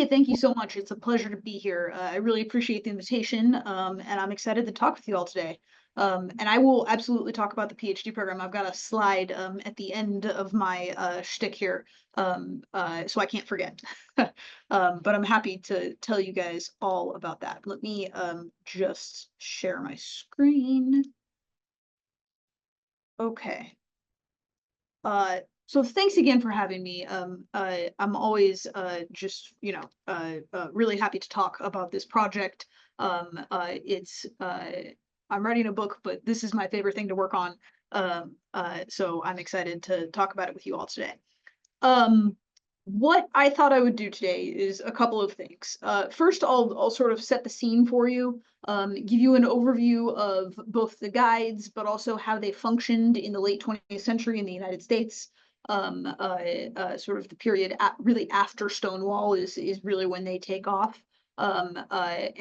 Hey, thank you so much. It's a pleasure to be here. I really appreciate the invitation, and I'm excited to talk with you all today. And I will absolutely talk about the PhD program. I've got a slide at the end of my shtick here, so I can't forget. But I'm happy to tell you guys all about that. Let me just share my screen. Okay. So thanks again for having me. I'm always just really happy to talk about this project. It's I'm writing a book, but this is my favorite thing to work on. So I'm excited to talk about it with you all today. Um, what I thought I would do today is a couple of things. First, I'll sort of set the scene for you, give you an overview of both the guides, but also how they functioned in the late 20th century in the United States. Sort of the period really after Stonewall is really when they take off. I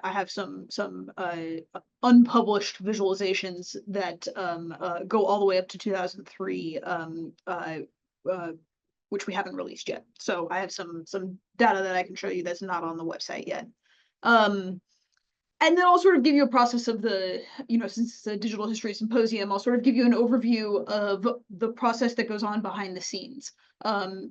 have some unpublished visualizations that go all the way up to 2003. Which we haven't released yet. So I have some data that I can show you that's not on the website yet. And then I'll sort of give you a process of the, since it's a digital history symposium, I'll sort of give you an overview of the process that goes on behind the scenes.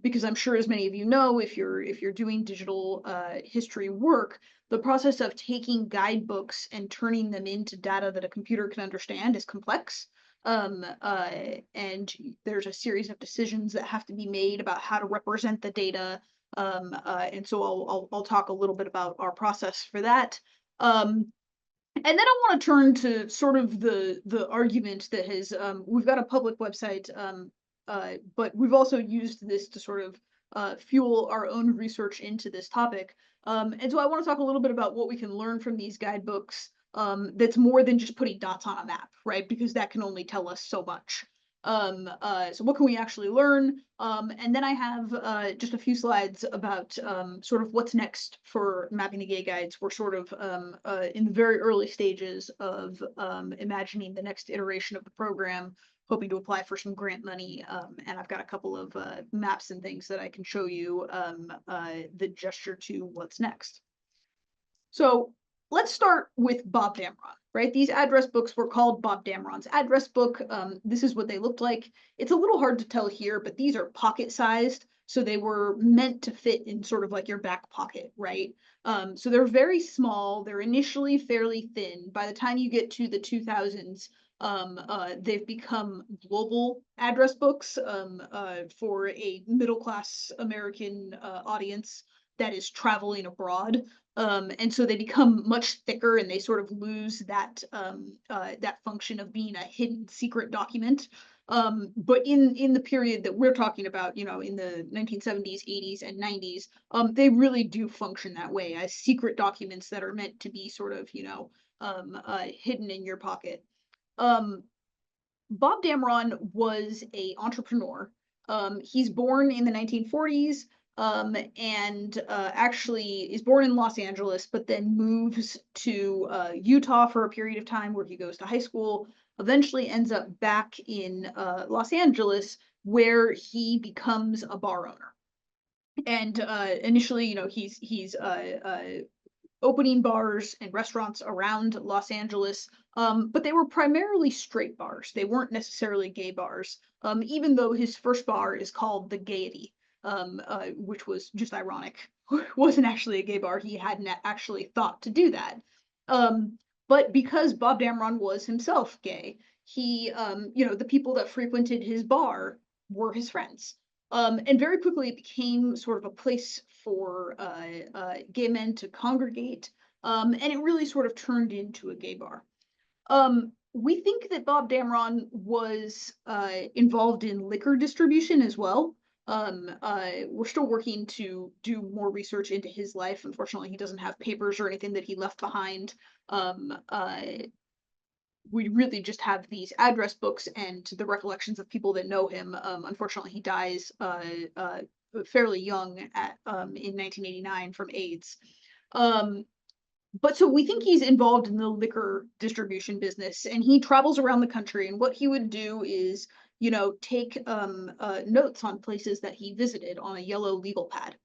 Because I'm sure, as many of you know, if you're doing digital history work, the process of taking guidebooks and turning them into data that a computer can understand is complex. And there's a series of decisions that have to be made about how to represent the data. And so I'll talk a little bit about our process for that. And then I want to turn to sort of the argument that has we've got a public website, but we've also used this to sort of fuel our own research into this topic. And so I want to talk a little bit about what we can learn from these guidebooks, that's more than just putting dots on a map, right? Because that can only tell us so much. So what can we actually learn? And then I have just a few slides about sort of what's next for Mapping the Gay Guides. We're sort of in the very early stages of imagining the next iteration of the program, hoping to apply for some grant money. And I've got a couple of maps and things that I can show you that gesture to what's next. So let's start with Bob Damron, right? These address books were called Bob Damron's address book. This is what they looked like. It's a little hard to tell here, but these are pocket sized. So they were meant to fit in sort of like your back pocket, right? So they're very small. They're initially fairly thin. By the time you get to the 2000s, they've become global address books for a middle-class American audience that is traveling abroad. And so they become much thicker and they sort of lose that that function of being a hidden secret document. But in the period that we're talking about, in the 1970s, 80s, and 90s, they really do function that way as secret documents that are meant to be sort of, hidden in your pocket. Bob Damron was an entrepreneur. He's born in the 1940s, and actually is born in Los Angeles, but then moves to Utah for a period of time where he goes to high school, eventually ends up back in Los Angeles, where he becomes a bar owner. And initially, he's opening bars and restaurants around Los Angeles, but they were primarily straight bars. They weren't necessarily gay bars, even though his first bar is called the Gaiety, which was just ironic. It wasn't actually a gay bar. He hadn't actually thought to do that. But because Bob Damron was himself gay, he, the people that frequented his bar were his friends. And very quickly it became sort of a place for gay men to congregate, and it really sort of turned into a gay bar. We think that Bob Damron was involved in liquor distribution as well. We're still working to do more research into his life. Unfortunately, he doesn't have papers or anything that he left behind. We really just have these address books and the recollections of people that know him. Unfortunately, he dies fairly young in 1989 from AIDS. But so we think he's involved in the liquor distribution business, and he travels around the country. And what he would do is, take notes on places that he visited on a yellow legal pad.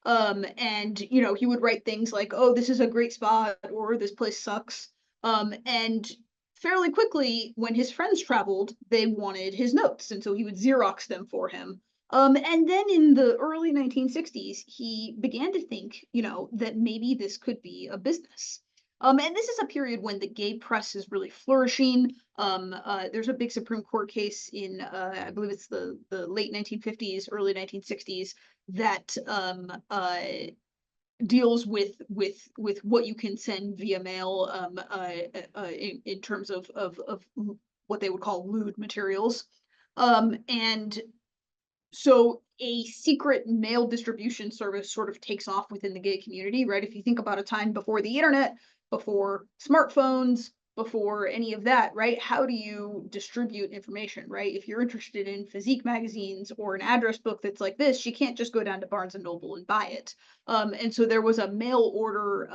And he would write things like, "Oh, this is a great spot," or "This place sucks." And fairly quickly, when his friends traveled, they wanted his notes, and so he would Xerox them for him. And then in the early 1960s, he began to think, that maybe this could be a business. And this is a period when the gay press is really flourishing. There's a big Supreme Court case in, I believe it's the late 1950s, early 1960s, that deals with what you can send via mail, in terms of what they would call lewd materials. And so a secret mail distribution service sort of takes off within the gay community, right? If you think about a time before the internet, before smartphones, before any of that, right? How do you distribute information, right? If you're interested in physique magazines or an address book that's like this, you can't just go down to Barnes and Noble and buy it. And so there was a mail order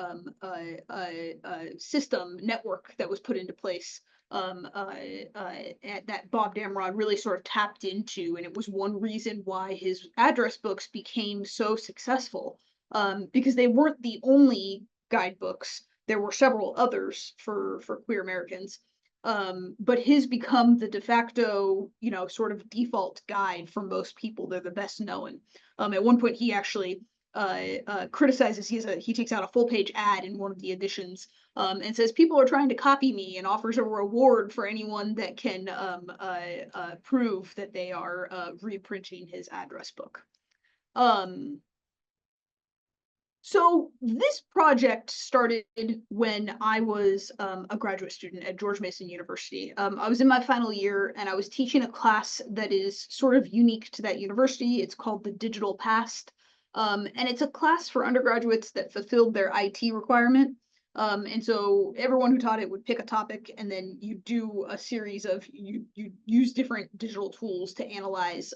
system network that was put into place, that Bob Damron really sort of tapped into, and it was one reason why his address books became so successful, because they weren't the only guidebooks. There were several others for queer Americans, but his become the de facto, sort of default guide for most people. They're the best known. At one point, he actually criticizes. He takes out a full page ad in one of the editions, and says people are trying to copy me, and offers a reward for anyone that can prove that they are reprinting his address book. So this project started when I was a graduate student at George Mason University. I was in my final year, and I was teaching a class that is sort of unique to that university. It's called the Digital Past. And it's a class for undergraduates that fulfilled their IT requirement. And so everyone who taught it would pick a topic, and then you do a series of, you use different digital tools to analyze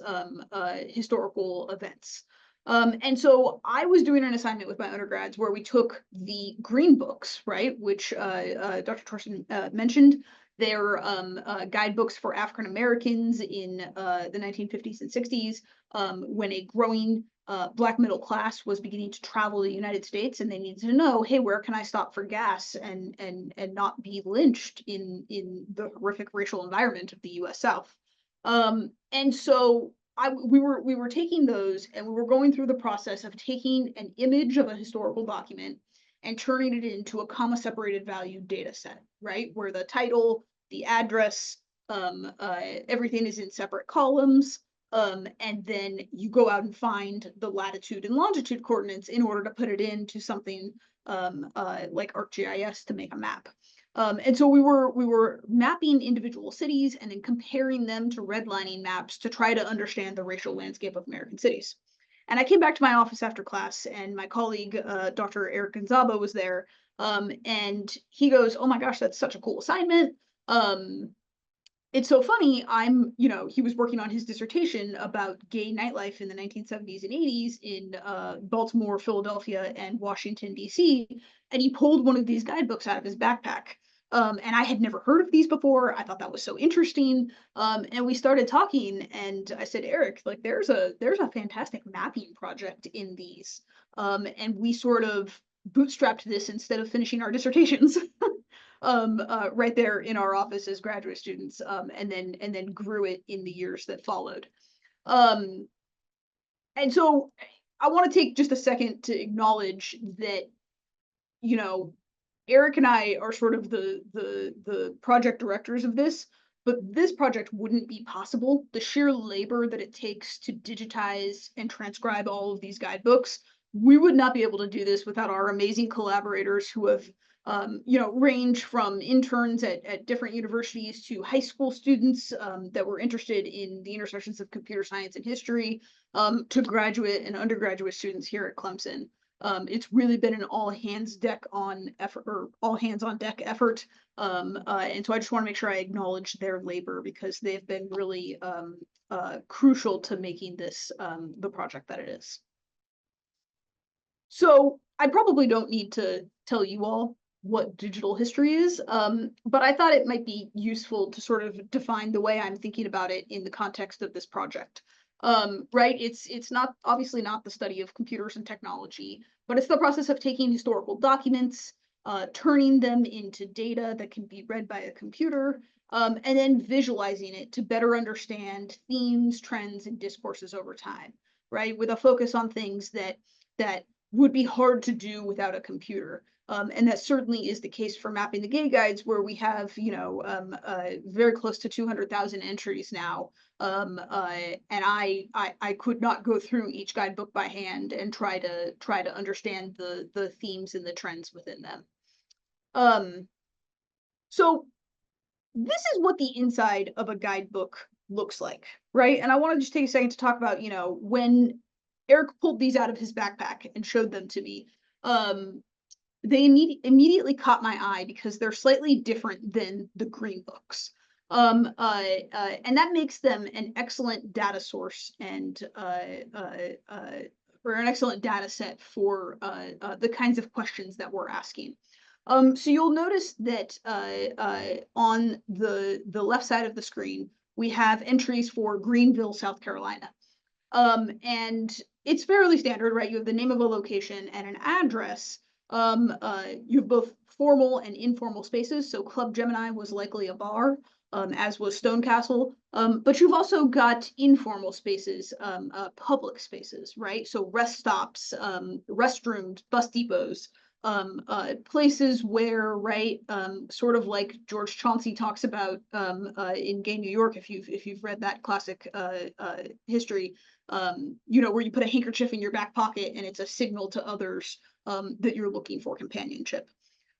historical events. And so I was doing an assignment with my undergrads where we took the green books, right, which Dr. Torsten mentioned. They're guidebooks for African Americans in the 1950s and 60s, when a growing Black middle class was beginning to travel the United States, and they needed to know, hey, where can I stop for gas and not be lynched in the horrific racial environment of the U.S. South. And so we were taking those, and we were going through the process of taking an image of a historical document and turning it into a comma separated value data set, right? Where the title, the address, everything is in separate columns. And then you go out and find the latitude and longitude coordinates in order to put it into something like ArcGIS to make a map. And so we were mapping individual cities and then comparing them to redlining maps to try to understand the racial landscape of American cities. And I came back to my office after class, and my colleague, Dr. Eric Gonzaba, was there. And he goes, "Oh my gosh, that's such a cool assignment. It's so funny. He was working on his dissertation about gay nightlife in the 1970s and 80s in Baltimore, Philadelphia, and Washington, D.C. And he pulled one of these guidebooks out of his backpack. And I had never heard of these before. I thought that was so interesting. And we started talking, and I said, Eric, like there's a fantastic mapping project in these. And we sort of bootstrapped this instead of finishing our dissertations. Right there in our office as graduate students, and then grew it in the years that followed. And so I want to take just a second to acknowledge that, Eric and I are sort of the project directors of this, but this project wouldn't be possible. The sheer labor that it takes to digitize and transcribe all of these guidebooks, we would not be able to do this without our amazing collaborators who have range from interns at different universities to high school students that were interested in the intersections of computer science and history, to graduate and undergraduate students here at Clemson. It's really been an all hands on deck effort. And so I just want to make sure I acknowledge their labor, because they've been really crucial to making this the project that it is. So I probably don't need to tell you all what digital history is, but I thought it might be useful to sort of define the way I'm thinking about it in the context of this project. Right? It's not obviously not the study of computers and technology, but it's the process of taking historical documents, turning them into data that can be read by a computer, and then visualizing it to better understand themes, trends, and discourses over time, right? With a focus on things that would be hard to do without a computer. And that certainly is the case for mapping the gay guides, where we have, very close to 200,000 entries now. And I could not go through each guidebook by hand and try to understand the themes and the trends within them. So this is what the inside of a guidebook looks like, right? And I want to just take a second to talk about, when Eric pulled these out of his backpack and showed them to me, they immediately caught my eye because they're slightly different than the green books. And that makes them an excellent data source and or an excellent data set for the kinds of questions that we're asking. So you'll notice that on the left side of the screen, we have entries for Greenville, South Carolina. And it's fairly standard, right? You have the name of a location and an address. You have both formal and informal spaces. So Club Gemini was likely a bar, as was Stone Castle. But you've also got informal spaces, public spaces, right? So rest stops, restrooms, bus depots, places where, right, sort of like George Chauncey talks about in Gay New York, if you've read that classic history, where you put a handkerchief in your back pocket and it's a signal to others that you're looking for companionship.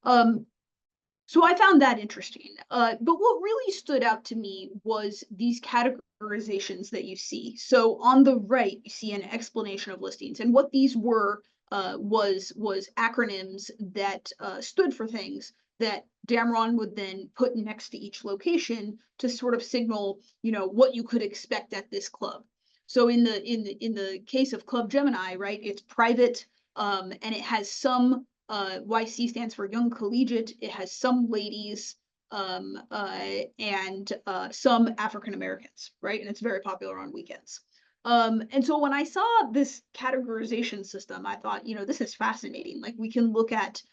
So I found that interesting. But what really stood out to me was these categorizations that you see. So on the right, you see an explanation of listings, and what these were was acronyms that stood for things that Damron would then put next to each location to sort of signal, what you could expect at this club. So in the case of Club Gemini, right, it's private, and it has some YC stands for Young Collegiate. It has some ladies, and some African Americans, right? And it's very popular on weekends. And so when I saw this categorization system, I thought, this is fascinating. Like, we can look at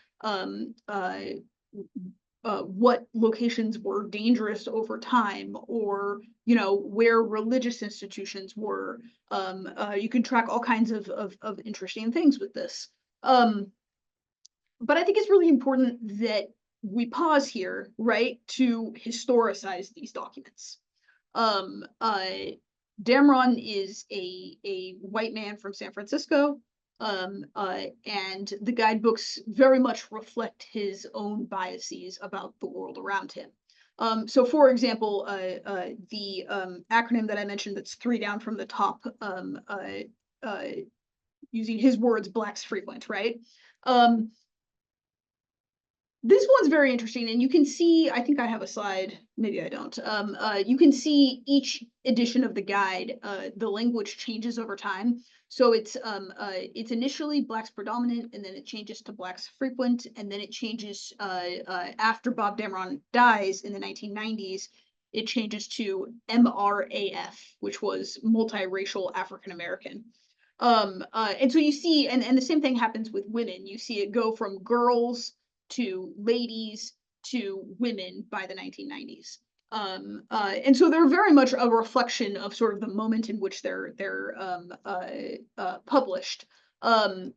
what locations were dangerous over time, or where religious institutions were. You can track all kinds of interesting things with this. But I think it's really important that we pause here, right, to historicize these documents. Damron is a white man from San Francisco, and the guidebooks very much reflect his own biases about the world around him. So, for example, the acronym that I mentioned, that's 3 down from the top, using his words, Blacks frequent, right? This one's very interesting, and you can see, I think I have a slide, maybe I don't. You can see each edition of the guide, the language changes over time. So it's initially Blacks predominant, and then it changes to Blacks frequent, and then it changes after Bob Damron dies in the 1990s. It changes to MRAF, which was multiracial African American. And so you see, and the same thing happens with women. You see it go from girls to ladies to women by the 1990s. And so they're very much a reflection of sort of the moment in which they're published. But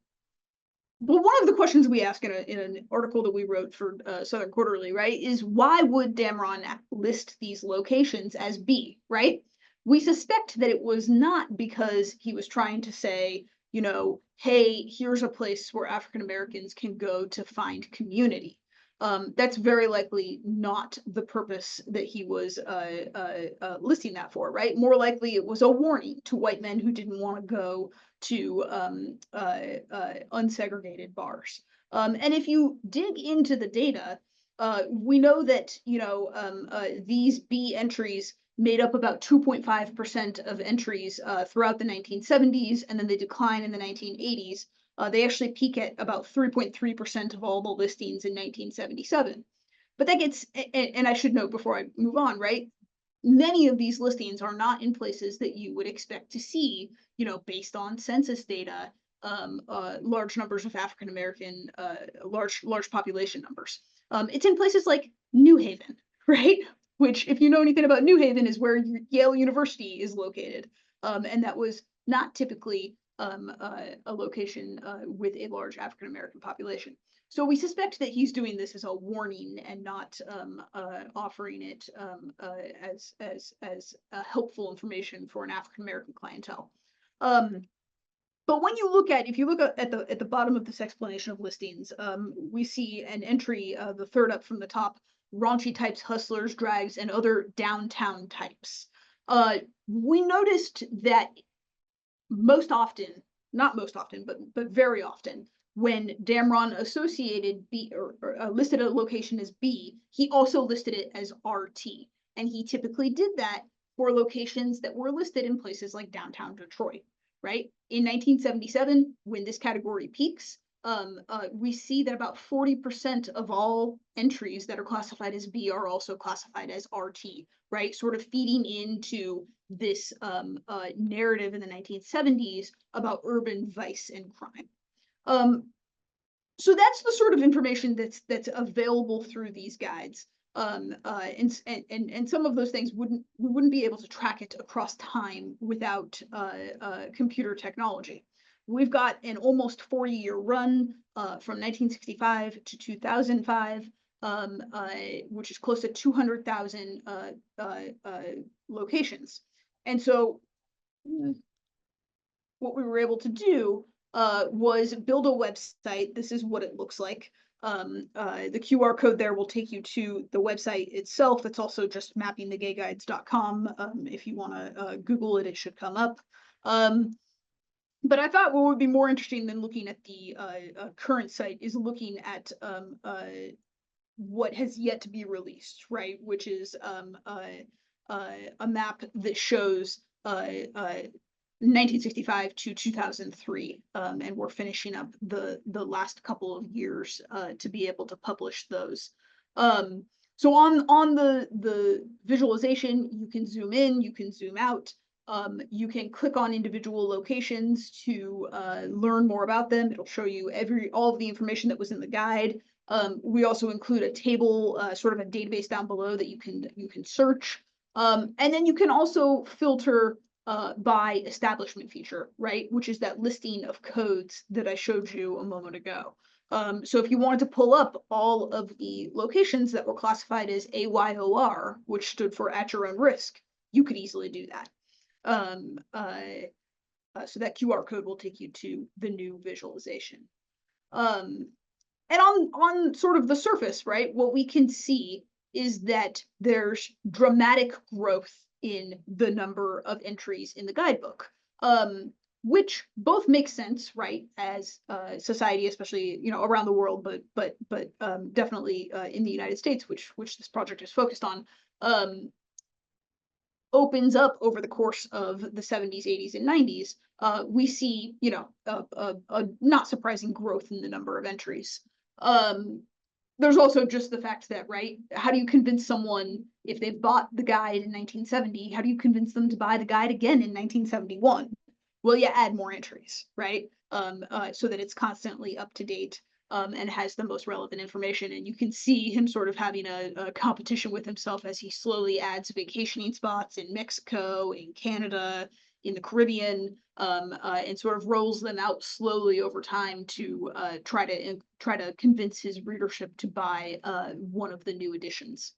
one of the questions we ask in an article that we wrote for Southern Quarterly, right, is why would Damron list these locations as B, right? We suspect that it was not because he was trying to say, hey, here's a place where African Americans can go to find community. That's very likely not the purpose that he was listing that for, right? More likely it was a warning to white men who didn't want to go to unsegregated bars. And if you dig into the data, we know that these B entries made up about 2.5% of entries throughout the 1970s, and then they decline in the 1980s. They actually peak at about 3.3% of all the listings in 1977. But that gets, and I should note before I move on, right? many of these listings are not in places that you would expect to see, based on census data, large numbers of African American, large population numbers. It's in places like New Haven, right? Which, if you know anything about New Haven, is where Yale University is located, and that was not typically a location with a large African American population. So we suspect that he's doing this as a warning and not offering it as helpful information for an African American clientele. But when you look if you look at the bottom of this explanation of listings, we see an entry, the third up from the top, raunchy types, hustlers, drags, and other downtown types. We noticed that most often, not most often, but very often, when Damron associated B or listed a location as B, he also listed it as RT. And he typically did that for locations that were listed in places like downtown Detroit, right? In 1977, when this category peaks, we see that about 40% of all entries that are classified as B are also classified as RT, right? Sort of feeding into this narrative in the 1970s about urban vice and crime. So that's the sort of information that's available through these guides. And some of those things we wouldn't be able to track it across time without computer technology. We've got an almost 40-year run from 1965 to 2005, which is close to 200,000 locations. And so what we were able to do was build a website. This is what it looks like. The QR code there will take you to the website itself. It's also just mappingthegayguides.com. If you want to Google it, it should come up. But I thought what would be more interesting than looking at the current site is looking at what has yet to be released, right? Which is a map that shows 1965 to 2003, and we're finishing up the last couple of years to be able to publish those. So on the visualization, you can zoom in, you can zoom out, you can click on individual locations to learn more about them. It'll show you all of the information that was in the guide. We also include a table, sort of a database down below that you can search, and then you can also filter by establishment feature, right? Which is that listing of codes that I showed you a moment ago. So if you wanted to pull up all of the locations that were classified as AYOR, which stood for at your own risk, you could easily do that. So that QR code will take you to the new visualization. And on sort of the surface, right, what we can see is that there's dramatic growth in the number of entries in the guidebook, which both makes sense, right, as society, especially around the world, but definitely in the United States, which this project is focused on, opens up over the course of the 70s, 80s, and 90s. We see, a not surprising growth in the number of entries. There's also just the fact that, right, how do you convince someone, if they've bought the guide in 1970, how do you convince them to buy the guide again in 1971? Well, you add more entries, right? So that it's constantly up to date and has the most relevant information. And you can see him sort of having a competition with himself as he slowly adds vacationing spots in Mexico, in Canada, in the Caribbean, and sort of rolls them out slowly over time to try to convince his readership to buy one of the new editions.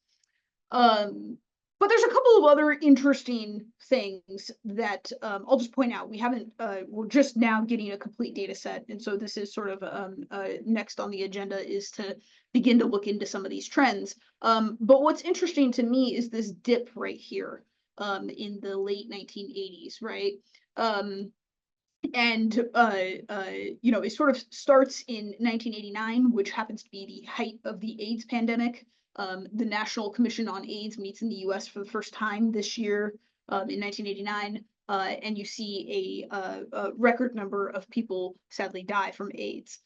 But there's a couple of other interesting things that I'll just point out. We're just now getting a complete data set, and so this is sort of next on the agenda is to begin to look into some of these trends. But what's interesting to me is this dip right here in the late 1980s, right? It sort of starts in 1989, which happens to be the height of the AIDS pandemic. The National Commission on AIDS meets in the US for the first time this year in 1989, and you see a record number of people sadly die from AIDS.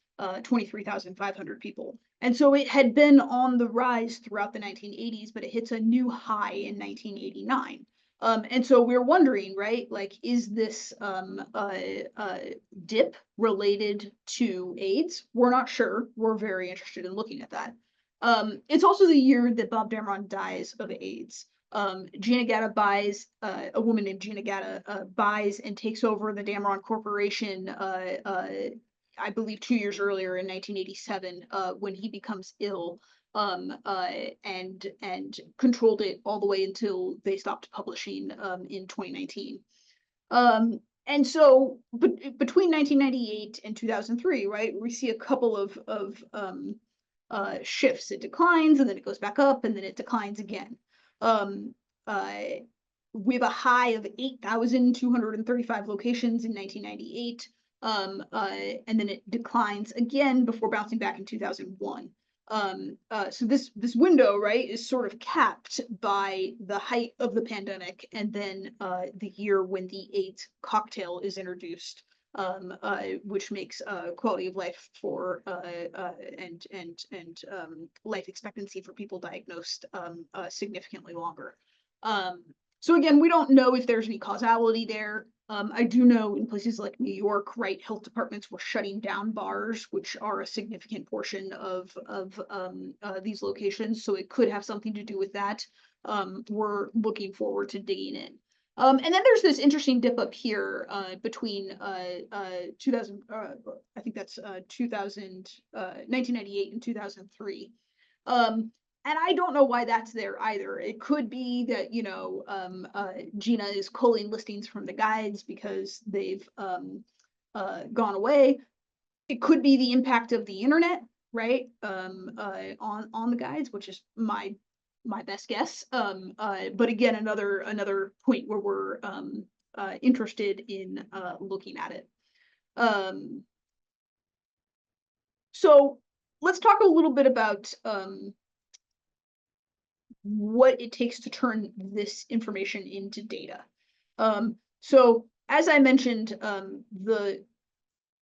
23,500 people. And so it had been on the rise throughout the 1980s, but it hits a new high in 1989. And so we're wondering, right, like, is this dip related to AIDS? We're not sure. We're very interested in looking at that. It's also the year that Bob Damron dies of AIDS. Gina Gatta buys, a woman named Gina Gatta buys and takes over the Damron Corporation, I believe 2 years earlier in 1987, when he becomes ill, and controlled it all the way until they stopped publishing in 2019. And so between 1998 and 2003, right, we see a couple of shifts. It declines and then it goes back up and then it declines again. We have a high of 8,235 locations in 1998, and then it declines again before bouncing back in 2001. So this window, right, is sort of capped by the height of the pandemic and then the year when the AIDS cocktail is introduced, which makes quality of life for and life expectancy for people diagnosed significantly longer. So again, we don't know if there's any causality there. I do know in places like New York, right, health departments were shutting down bars, which are a significant portion of these locations. So it could have something to do with that. We're looking forward to digging in. And then there's this interesting dip up here between 2000, I think that's 1998 and 2003. And I don't know why that's there either. It could be that, you know, Gina is culling listings from the guides because they've gone away. It could be the impact of the internet, right, on the guides, which is my best guess. But again, another point where we're interested in looking at it. So let's talk a little bit about what it takes to turn this information into data. So as I mentioned, the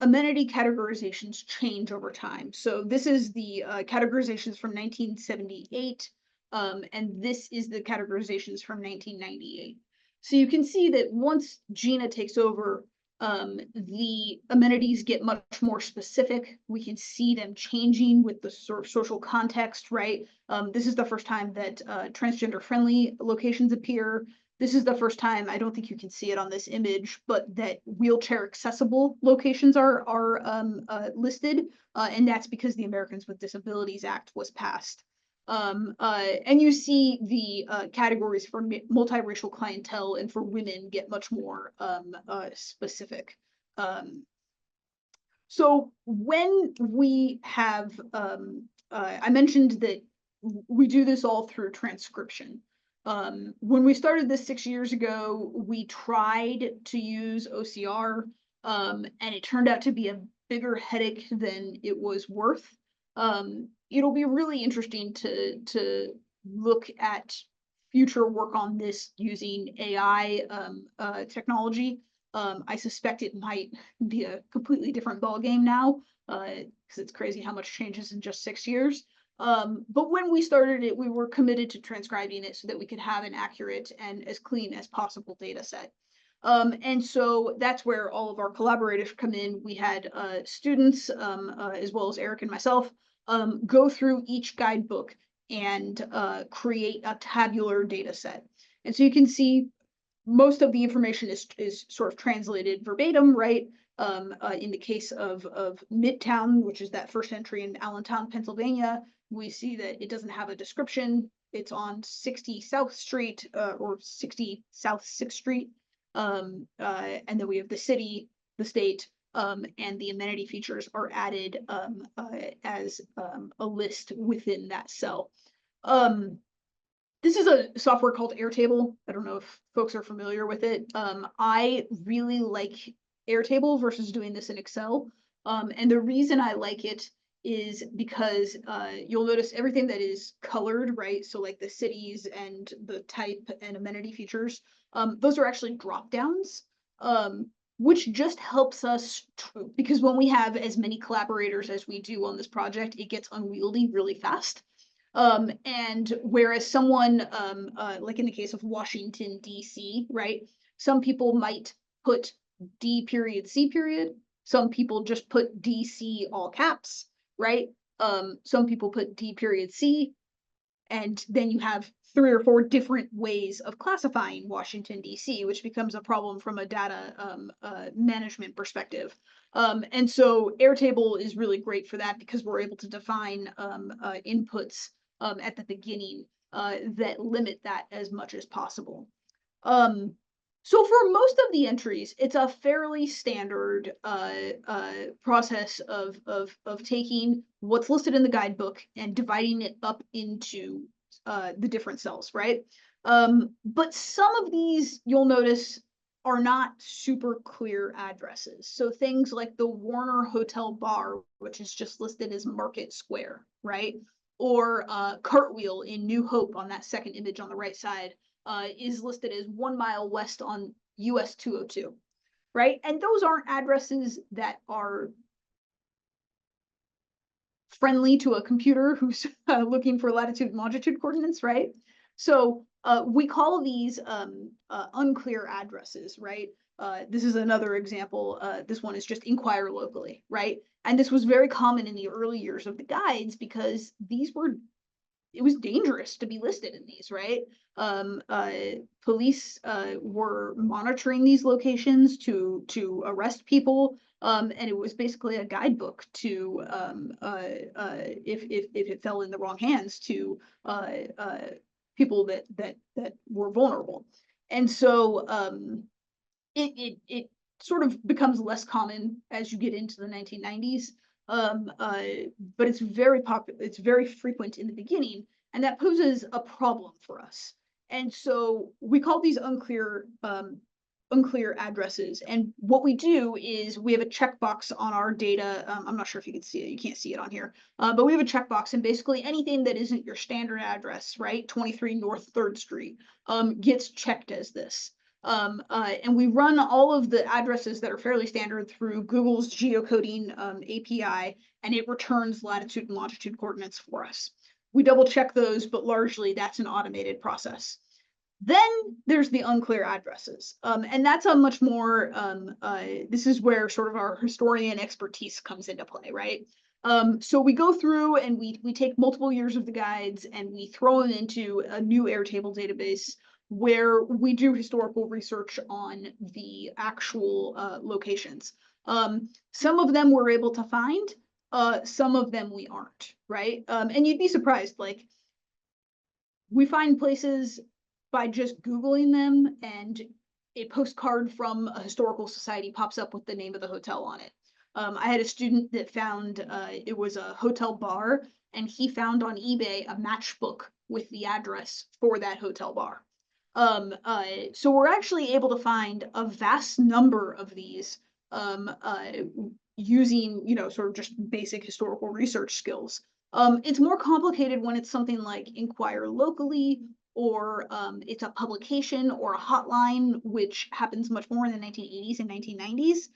amenity categorizations change over time. So this is the categorizations from 1978, and this is the categorizations from 1998. So you can see that once Gina takes over, the amenities get much more specific. We can see them changing with the sort of social context, right? This is the first time that transgender-friendly locations appear. This is the first time, I don't think you can see it on this image, but that wheelchair accessible locations are listed, and that's because the Americans with Disabilities Act was passed. And you see the categories for multiracial clientele and for women get much more specific. So when we have, I mentioned that we do this all through transcription. When we started this 6 years ago, we tried to use OCR, and it turned out to be a bigger headache than it was worth. It'll be really interesting to look at future work on this using AI technology. I suspect it might be a completely different ballgame now, because it's crazy how much changes in just 6 years. But when we started it, we were committed to transcribing it so that we could have an accurate and as clean as possible data set. And so that's where all of our collaborators come in. We had students, as well as Eric and myself, go through each guidebook and create a tabular data set. And so you can see most of the information is sort of translated verbatim, right? In the case of Midtown, which is that first entry in Allentown, Pennsylvania, we see that it doesn't have a description. It's on 60 South Street, or 60 South 6th Street. And then we have the city, the state, and the amenity features are added as a list within that cell. This is a software called Airtable. I don't know if folks are familiar with it. I really like Airtable versus doing this in Excel. And the reason I like it is because you'll notice everything that is colored, right? So like the cities and the type and amenity features, those are actually drop downs. which just helps us because when we have as many collaborators as we do on this project, it gets unwieldy really fast. And whereas someone, like in the case of Washington, D.C., right? Some people might put D period C period. Some people just put DC all caps, right? Some people put D period C, and then you have 3 or 4 different ways of classifying Washington, D.C., which becomes a problem from a data management perspective. And so Airtable is really great for that because we're able to define inputs at the beginning that limit that as much as possible. So for most of the entries, it's a fairly standard process of taking what's listed in the guidebook and dividing it up into the different cells, right? But some of these, you'll notice, are not super clear addresses. So things like the Warner Hotel Bar, which is just listed as Market Square, right? Or Cartwheel in New Hope on that second image on the right side is listed as 1 mile west on US 202, right? And those aren't addresses that are friendly to a computer who's looking for latitude and longitude coordinates, right? So we call these unclear addresses, right? This is another example. This one is just inquire locally, right? And this was very common in the early years of the guides because it was dangerous to be listed in these, right? Police were monitoring these locations to arrest people, and it was basically a guidebook to if it fell in the wrong hands to people that were vulnerable, and so it sort of becomes less common as you get into the 1990s. But it's very popular, it's very frequent in the beginning, and that poses a problem for us. And so we call these unclear addresses. And what we do is we have a checkbox on our data. I'm not sure if you can see it, you can't see it on here, but we have a checkbox, and basically anything that isn't your standard address, right? 23 North 3rd Street gets checked as this. And we run all of the addresses that are fairly standard through Google's geocoding API, and it returns latitude and longitude coordinates for us. We double check those, but largely that's an automated process. Then there's the unclear addresses, and that's a much more, this is where sort of our historian expertise comes into play, right? So we go through and we take multiple years of the guides and we throw them into a new Airtable database where we do historical research on the actual locations. Some of them we're able to find, some of them we aren't, right? And you'd be surprised, like we find places by just Googling them and a postcard from a historical society pops up with the name of the hotel on it. I had a student that found it was a hotel bar, and he found on eBay a matchbook with the address for that hotel bar. So we're actually able to find a vast number of these using, sort of just basic historical research skills. It's more complicated when it's something like inquire locally, or it's a publication or a hotline, which happens much more in the 1980s and 1990s.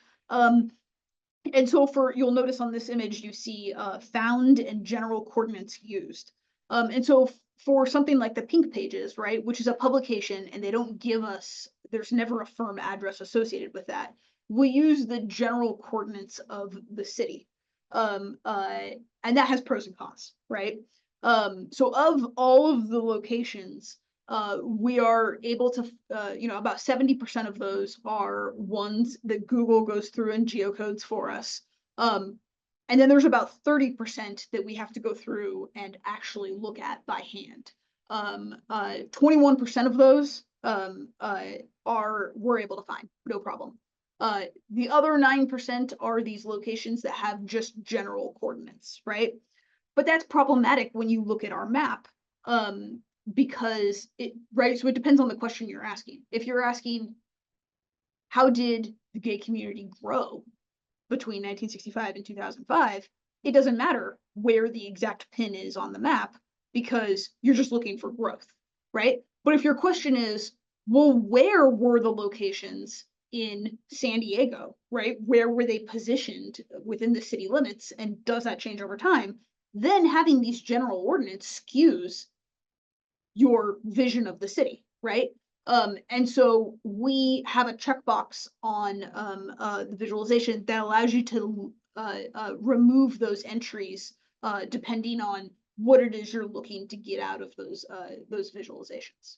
And so you'll notice on this image, you see found and general coordinates used. And so for something like the Pink Pages, right, which is a publication, and they don't give us, there's never a firm address associated with that, we use the general coordinates of the city. And that has pros and cons, right? So of all of the locations, we are able to, about 70% of those are ones that Google goes through and geocodes for us. And then there's about 30% that we have to go through and actually look at by hand. 21% of those we're able to find, no problem. The other 9% are these locations that have just general coordinates, right? But that's problematic when you look at our map, because so it depends on the question you're asking. If you're asking, how did the gay community grow between 1965 and 2005, it doesn't matter where the exact pin is on the map because you're just looking for growth, right? But if your question is, well, where were the locations in San Diego, right? Where were they positioned within the city limits, and does that change over time? Then having these general ordinance skews your vision of the city, right? And so we have a checkbox on the visualization that allows you to remove those entries depending on what it is you're looking to get out of those visualizations.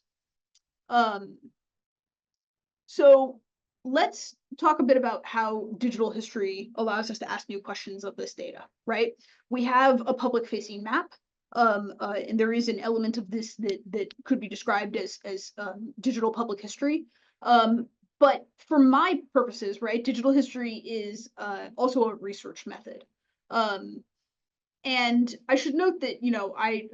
So let's talk a bit about how digital history allows us to ask new questions of this data, right? We have a public-facing map, and there is an element of this that could be described as digital public history. But for my purposes, right, digital history is also a research method. And I should note that, you know, I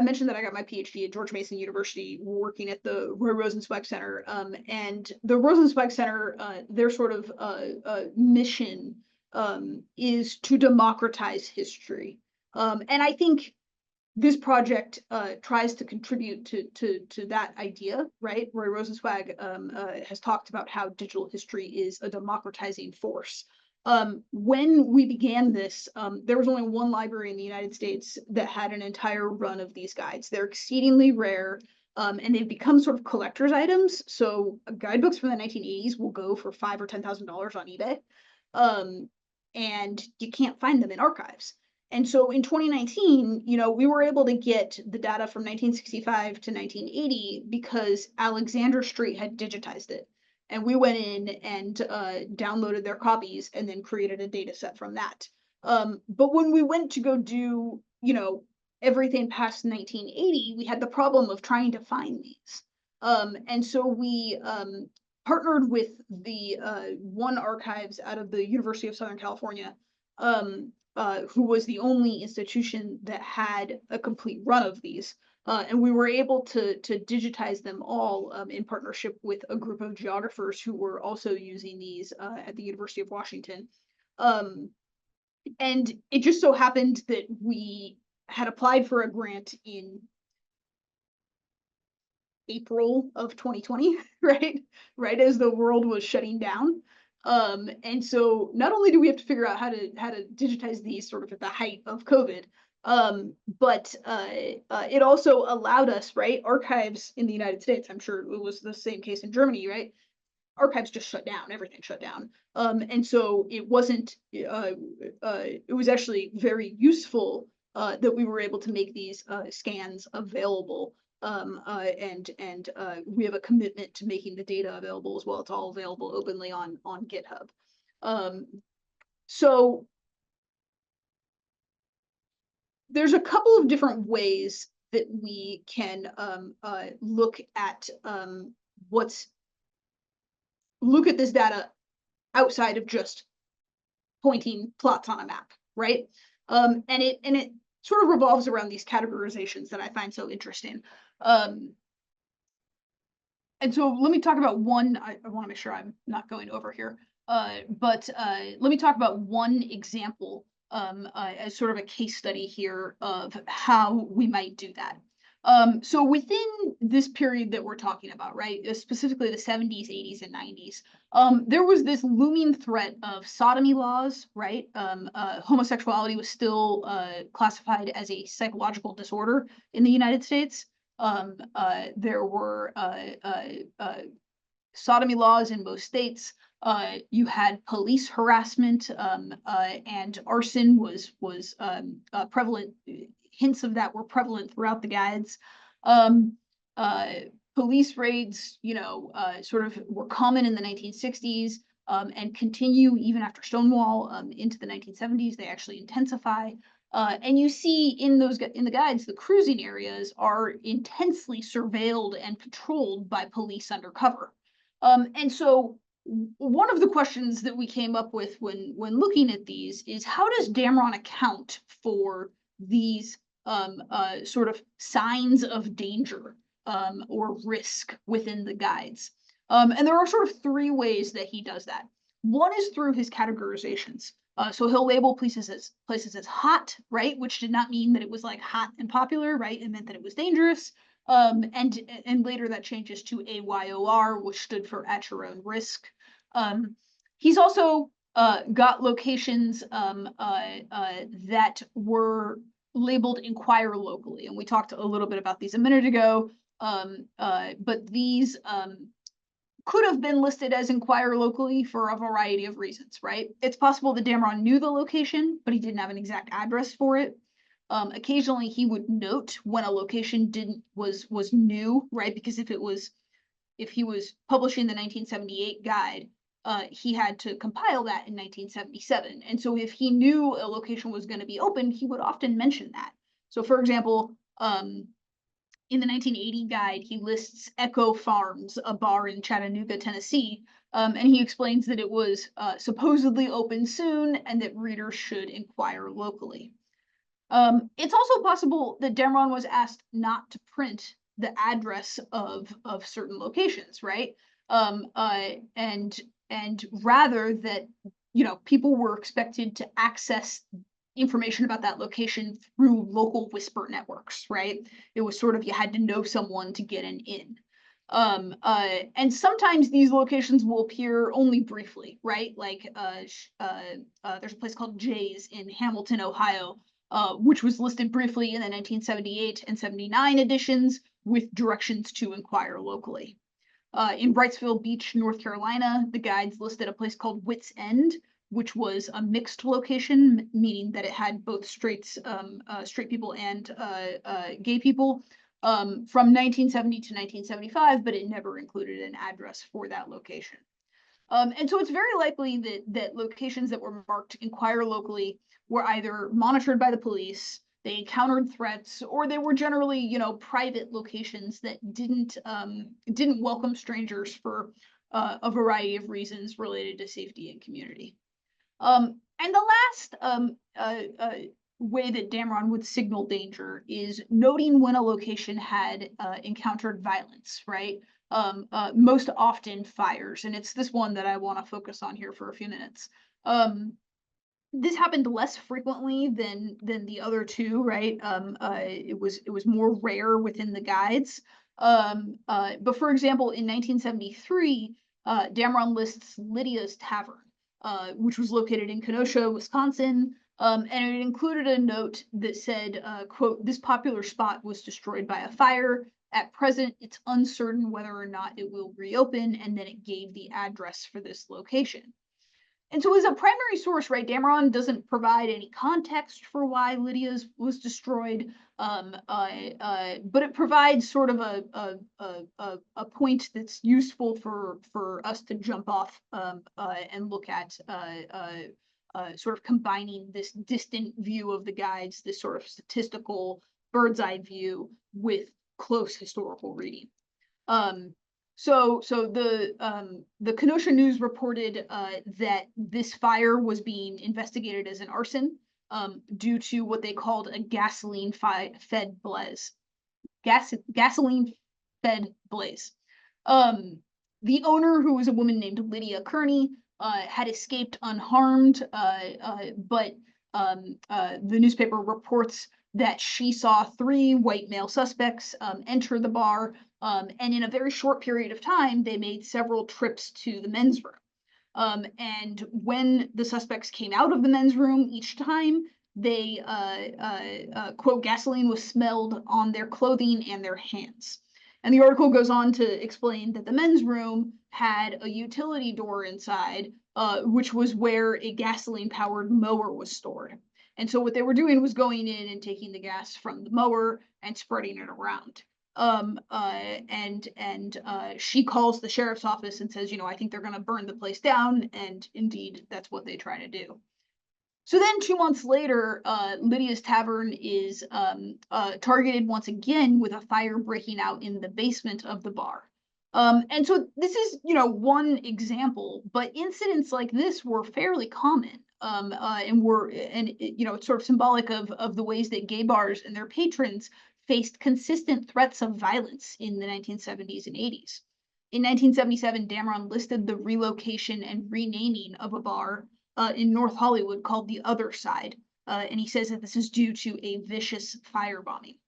mentioned that I got my PhD at George Mason University working at the Roy Rosenzweig Center. And the Rosenzweig Center, their sort of mission is to democratize history. And I think this project tries to contribute to that idea, right? Roy Rosenzweig has talked about how digital history is a democratizing force. When we began this, there was only one library in the United States that had an entire run of these guides. They're exceedingly rare, and they've become sort of collector's items. So guidebooks from the 1980s will go for $5,000 or $10,000 on eBay, and you can't find them in archives. And so in 2019, you know, we were able to get the data from 1965 to 1980 because Alexander Street had digitized it. And we went in and downloaded their copies and then created a data set from that. But when we went to go do, you know, everything past 1980, we had the problem of trying to find these. And so we partnered with the One Archives out of the University of Southern California, who was the only institution that had a complete run of these. And we were able to digitize them all in partnership with a group of geographers who were also using these at the University of Washington. And it just so happened that we had applied for a grant in April of 2020, right? Right as the world was shutting down. And so not only do we have to figure out how to digitize these sort of at the height of COVID, but it also allowed us, right? Archives in the United States, I'm sure it was the same case in Germany, right? Archives just shut down, everything shut down. And so it wasn't, it was actually very useful that we were able to make these scans available. And we have a commitment to making the data available as well. It's all available openly on GitHub. So there's a couple of different ways that we can look at this data outside of just pointing plots on a map, right? And it sort of revolves around these categorizations that I find so interesting. And so let me talk about one. I want to make sure I'm not going over here. But let me talk about one example as sort of a case study here of how we might do that. So within this period that we're talking about, right, specifically the 70s, 80s, and 90s, there was this looming threat of sodomy laws, right? Homosexuality was still classified as a psychological disorder in the United States. There were sodomy laws in most states. You had police harassment, and arson was prevalent. Hints of that were prevalent throughout the guides. Police raids, you know, sort of were common in the 1960s and continue even after Stonewall into the 1970s. They actually intensify. And you see in the guides, the cruising areas are intensely surveilled and patrolled by police undercover. And so one of the questions that we came up with when looking at these is, how does Damron account for these sort of signs of danger or risk within the guides? And there are sort of three ways that he does that. One is through his categorizations. So he'll label places as hot, right? Which did not mean that it was like hot and popular, right? It meant that it was dangerous. And later that changes to AYOR, which stood for at your own risk. He's also got locations that were labeled inquire locally, and we talked a little bit about these a minute ago. But these could have been listed as inquire locally for a variety of reasons, right? It's possible that Damron knew the location, but he didn't have an exact address for it. Occasionally he would note when a location was new, right? Because if he was publishing the 1978 guide, he had to compile that in 1977. And so if he knew a location was going to be open, he would often mention that. So for example, in the 1980 guide, he lists Echo Farms, a bar in Chattanooga, Tennessee, and he explains that it was supposedly open soon and that readers should inquire locally. It's also possible that Damron was asked not to print the address of certain locations, right? And rather that, people were expected to access information about that location through local whisper networks, right? It was sort of, you had to know someone to get an in. And sometimes these locations will appear only briefly, right? Like there's a place called Jay's in Hamilton, Ohio, which was listed briefly in the 1978 and 79 editions with directions to inquire locally. In Wrightsville Beach, North Carolina, the guides listed a place called Wits End, which was a mixed location, meaning that it had both straight people and gay people, from 1970 to 1975, but it never included an address for that location. And so it's very likely that locations that were marked inquire locally were either monitored by the police, they encountered threats, or they were generally, private locations that didn't welcome strangers for a variety of reasons related to safety and community. And the last way that Damron would signal danger is noting when a location had encountered violence, right? Most often fires, and it's this one that I want to focus on here for a few minutes. This happened less frequently than the other two, right? It was more rare within the guides. But for example, in 1973, Damron lists Lydia's Tavern, which was located in Kenosha, Wisconsin, and it included a note that said, quote, "This popular spot was destroyed by a fire. At present, it's uncertain whether or not it will reopen," and then it gave the address for this location. And so as a primary source, right, Damron doesn't provide any context for why Lydia's was destroyed, but it provides sort of a point that's useful for us to jump off and look at sort of combining this distant view of the guides, this sort of statistical bird's eye view with close historical reading. So the Kenosha News reported that this fire was being investigated as an arson due to what they called a gasoline-fed blaze. Gasoline-fed blaze. The owner, who was a woman named Lydia Kearney, had escaped unharmed, but the newspaper reports that she saw 3 white male suspects enter the bar, and in a very short period of time, they made several trips to the men's room. And when the suspects came out of the men's room each time, they, quote, "gasoline was smelled on their clothing and their hands." And the article goes on to explain that the men's room had a utility door inside, which was where a gasoline-powered mower was stored. And so what they were doing was going in and taking the gas from the mower and spreading it around. She calls the sheriff's office and says, I think they're going to burn the place down. And indeed, that's what they try to do. So then 2 months later, Lydia's Tavern is targeted once again with a fire breaking out in the basement of the bar. And so this is, one example, but incidents like this were fairly common. It's sort of symbolic of the ways that gay bars and their patrons faced consistent threats of violence in the 1970s and 80s. In 1977, Damron listed the relocation and renaming of a bar in North Hollywood called The Other Side, and he says that this is due to a vicious firebombing.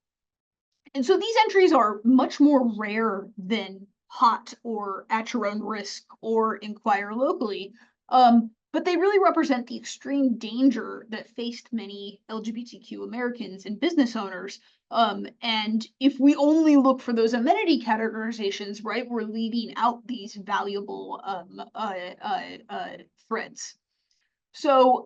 And so these entries are much more rare than hot or at your own risk or inquire locally. But they really represent the extreme danger that faced many LGBTQ Americans and business owners. And if we only look for those amenity categorizations, right, we're leaving out these valuable threads. So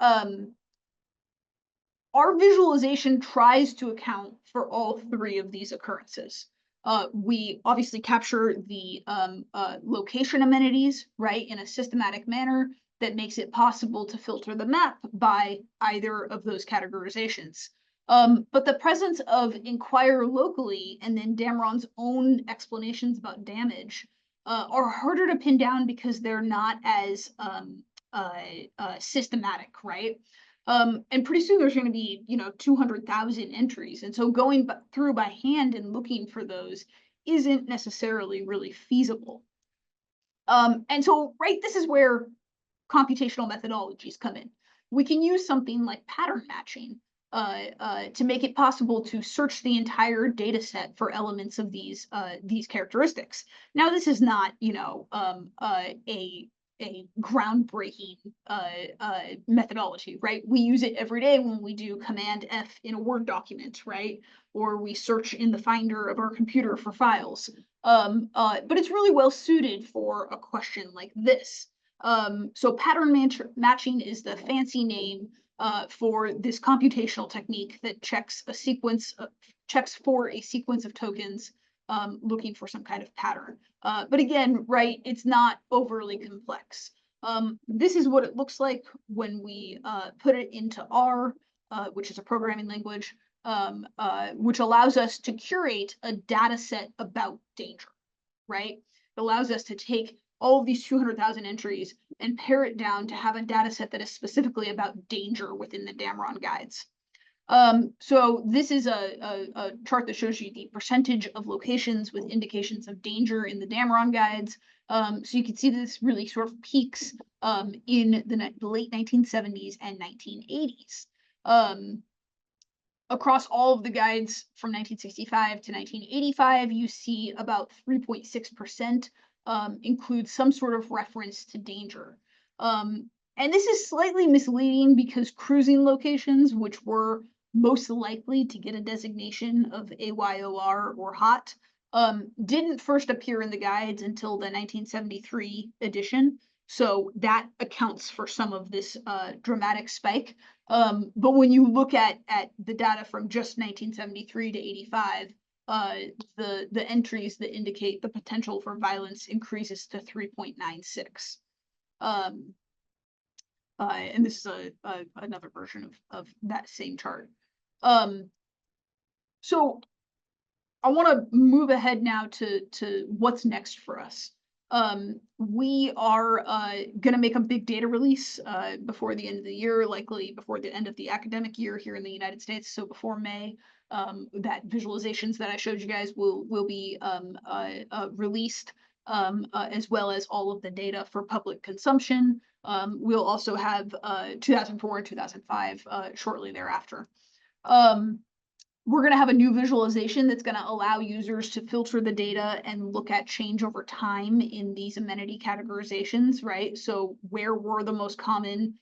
our visualization tries to account for all three of these occurrences. We obviously capture the location amenities, right, in a systematic manner that makes it possible to filter the map by either of those categorizations. But the presence of inquire locally and then Damron's own explanations about damage are harder to pin down because they're not as systematic, right? And pretty soon there's going to be, 200,000 entries. And so going through by hand and looking for those isn't necessarily really feasible. And so, right, this is where computational methodologies come in. We can use something like pattern matching to make it possible to search the entire data set for elements of these characteristics. Now, this is not, a groundbreaking methodology, right? We use it every day when we do Command F in a Word document, right? Or we search in the Finder of our computer for files. But it's really well suited for a question like this. So pattern matching is the fancy name for this computational technique that checks for a sequence of tokens looking for some kind of pattern. But again, right, it's not overly complex. This is what it looks like when we put it into R, which is a programming language, which allows us to curate a data set about danger, right? It allows us to take all of these 200,000 entries and pare it down to have a data set that is specifically about danger within the Damron Guides. So this is a chart that shows you the percentage of locations with indications of danger in the Damron Guides. So you can see this really sort of peaks in the late 1970s and 1980s. Across all of the guides from 1965 to 1985, you see about 3.6% include some sort of reference to danger. And this is slightly misleading because cruising locations, which were most likely to get a designation of AYOR or hot, didn't first appear in the guides until the 1973 edition. So that accounts for some of this dramatic spike. But when you look at the data from just 1973 to 85, the entries that indicate the potential for violence increases to 3.96. And this is another version of that same chart. So I want to move ahead now to what's next for us. We are going to make a big data release before the end of the year, likely before the end of the academic year here in the United States, so before May. That visualizations that I showed you guys will be released, as well as all of the data for public consumption. We'll also have 2004 and 2005 shortly thereafter. We're going to have a new visualization that's going to allow users to filter the data and look at change over time in these amenity categorizations, right? So where were the most common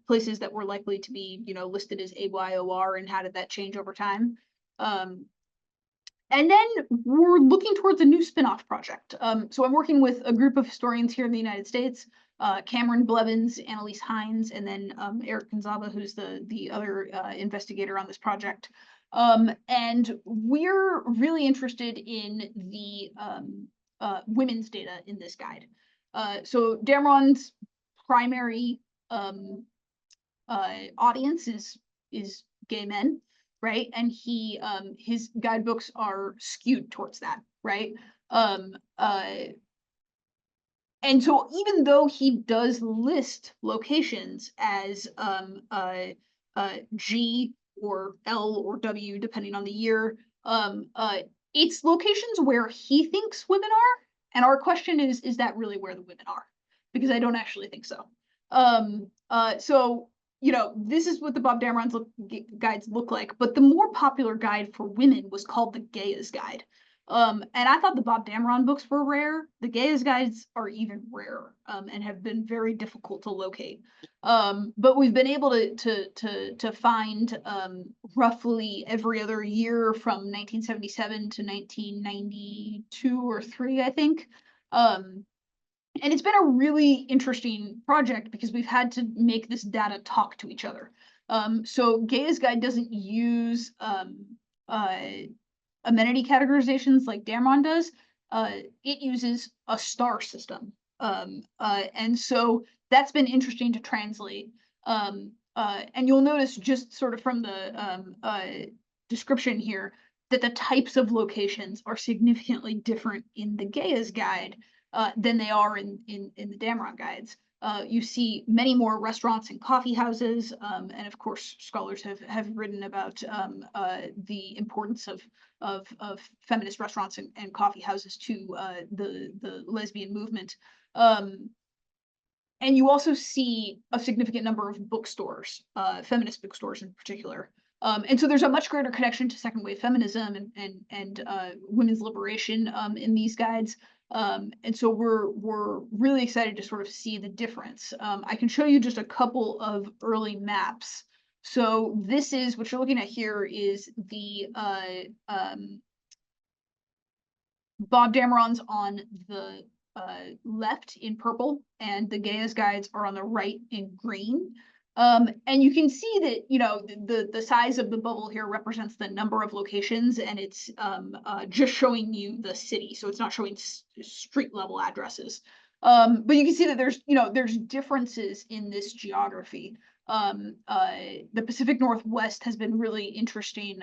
places that were likely to be, listed as AYOR, and how did that change over time? And then we're looking towards a new spin-off project. So I'm working with a group of historians here in the United States, Cameron Blevins, Annalise Hines, and then Eric Gonzaba, who's the other investigator on this project. And we're really interested in the women's data in this guide. So Damron's primary audience is gay men, right? And his guidebooks are skewed towards that, right? And so even though he does list locations as G or L or W, depending on the year, it's locations where he thinks women are. And our question is that really where the women are? Because I don't actually think so. So this is what the Bob Dameron's guides look like, but the more popular guide for women was called the Gaia's Guide. And I thought the Bob Dameron books were rare. The Gaia's Guides are even rarer, and have been very difficult to locate. But we've been able to find roughly every other year from 1977 to 1992 or 3, I think. And it's been a really interesting project because we've had to make this data talk to each other. So Gaia's Guide doesn't use amenity categorizations like Damron does. It uses a star system. And so that's been interesting to translate. And you'll notice just sort of from the description here that the types of locations are significantly different in the Gaia's Guide than they are in the Damron Guides. You see many more restaurants and coffee houses, and of course, scholars have written about the importance of feminist restaurants and coffee houses to the lesbian movement. And you also see a significant number of bookstores, feminist bookstores in particular. And so there's a much greater connection to second wave feminism and women's liberation in these guides. And so we're really excited to sort of see the difference. I can show you just a couple of early maps. So this is what you're looking at here is the Bob Dameron's on the left in purple, and the Gaia's Guides are on the right in green. And you can see that, the size of the bubble here represents the number of locations, and it's just showing you the city. So it's not showing street level addresses. But you can see that there's differences in this geography. The Pacific Northwest has been really interesting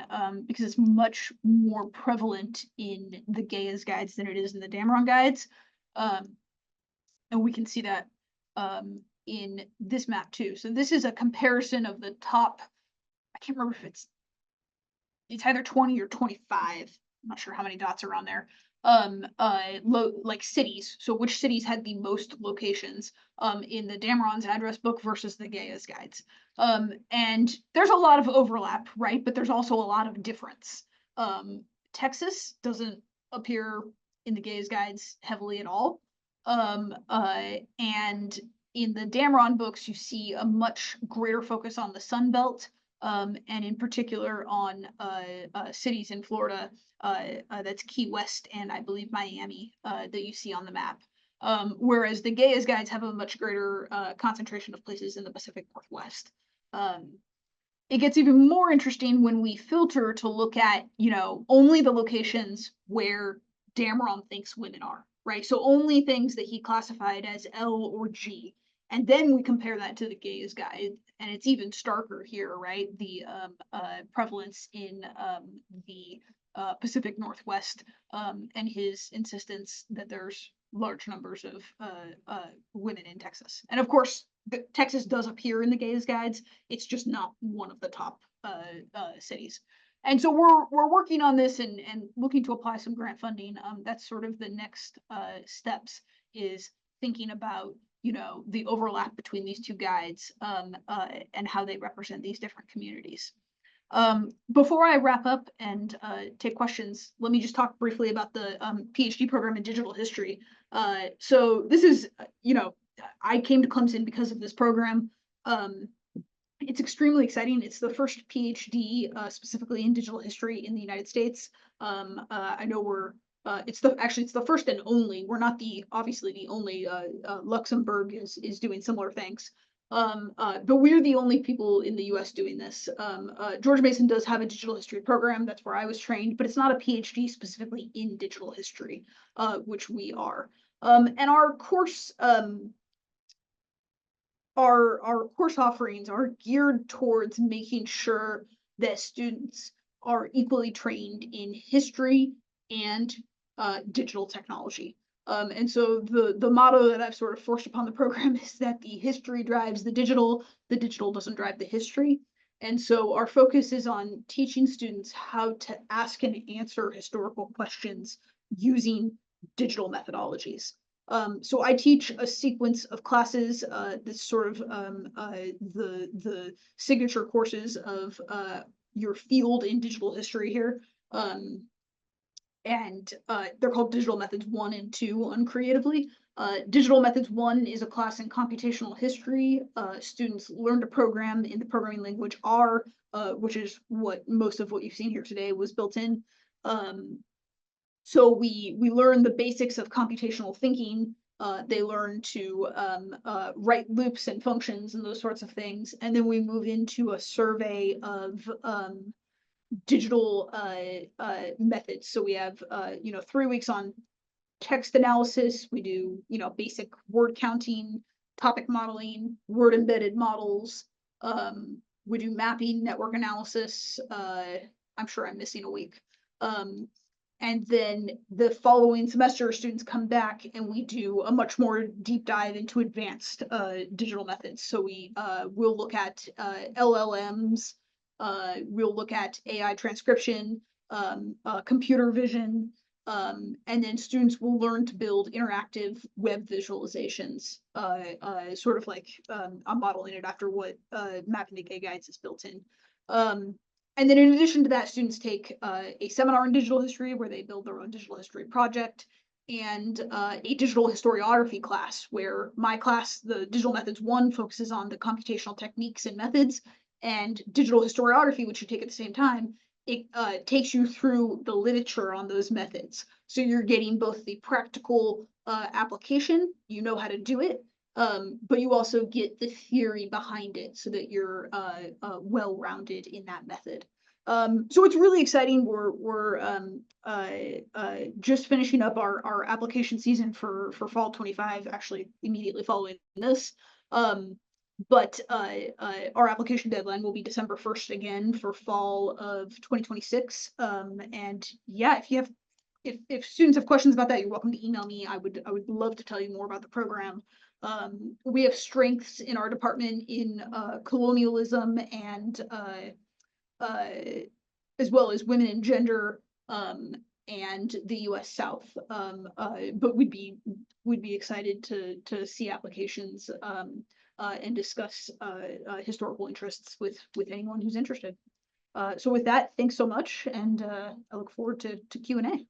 because it's much more prevalent in the Gaia's Guides than it is in the Damron Guides. And we can see that in this map too. So this is a comparison of the top, I can't remember if it's either 20 or 25. I'm not sure how many dots are on there. Like cities. So which cities had the most locations in the Damron's address book versus the Gaia's Guides. And there's a lot of overlap, right? But there's also a lot of difference. Texas doesn't appear in the Gaia's Guides heavily at all. And in the Damron books, you see a much greater focus on the Sun Belt, and in particular on cities in Florida, that's Key West and I believe Miami, that you see on the map. Whereas the Gaia's Guides have a much greater concentration of places in the Pacific Northwest. It gets even more interesting when we filter to look at, only the locations where Damron thinks women are, right? So only things that he classified as L or G. And then we compare that to the Gaia's Guide, and it's even starker here, right? The prevalence in the Pacific Northwest, and his insistence that there's large numbers of women in Texas. And of course, Texas does appear in the Gaia's Guides. It's just not one of the top cities. And so we're working on this and looking to apply some grant funding. That's sort of the next steps, is thinking about the overlap between these two guides and how they represent these different communities. Before I wrap up and take questions, let me just talk briefly about the PhD program in digital history. So this is, I came to Clemson because of this program. It's extremely exciting. It's the first PhD specifically in digital history in the United States. I know it's the first and only. We're not obviously the only. Luxembourg is doing similar things. But we're the only people in the US doing this. George Mason does have a digital history program. That's where I was trained, but it's not a PhD specifically in digital history, which we are. And our course offerings are geared towards making sure that students are equally trained in history and digital technology. And so the motto that I've sort of forced upon the program is that the history drives the digital doesn't drive the history. And so our focus is on teaching students how to ask and answer historical questions using digital methodologies. So I teach a sequence of classes, that's sort of the signature courses of your field in digital history here. Um, and they're called Digital Methods 1 and 2 uncreatively. Digital Methods 1 is a class in computational history. Students learn to program in the programming language R, which is what most of what you've seen here today was built in. Um, so we learn the basics of computational thinking. They learn to write loops and functions and those sorts of things. And then we move into a survey of digital methods. So we have 3 weeks on text analysis. We do basic word counting, topic modeling, word embedded models. We do mapping, network analysis. I'm sure I'm missing a week. And then the following semester, students come back and we do a much more deep dive into advanced digital methods. So we'll look at LLMs, we'll look at AI transcription, computer vision, and then students will learn to build interactive web visualizations, sort of like I'm modeling it after what Mapping the Gay Guides is built in. And then in addition to that, students take a seminar in digital history where they build their own digital history project, and a digital historiography class where my class, the Digital Methods 1, focuses on the computational techniques and methods, and digital historiography, which you take at the same time, it takes you through the literature on those methods. So you're getting both the practical application, you know how to do it, but you also get the theory behind it so that you're well-rounded in that method. So it's really exciting. We're just finishing up our application season for fall 25, actually immediately following this. But our application deadline will be December 1st again for fall of 2026. And yeah, if students have questions about that, you're welcome to email me. I would love to tell you more about the program. We have strengths in our department in colonialism and as well as women and gender, and the U.S. South. But we'd be excited to see applications and discuss historical interests with anyone who's interested. So with that, thanks so much, and I look forward to Q&A.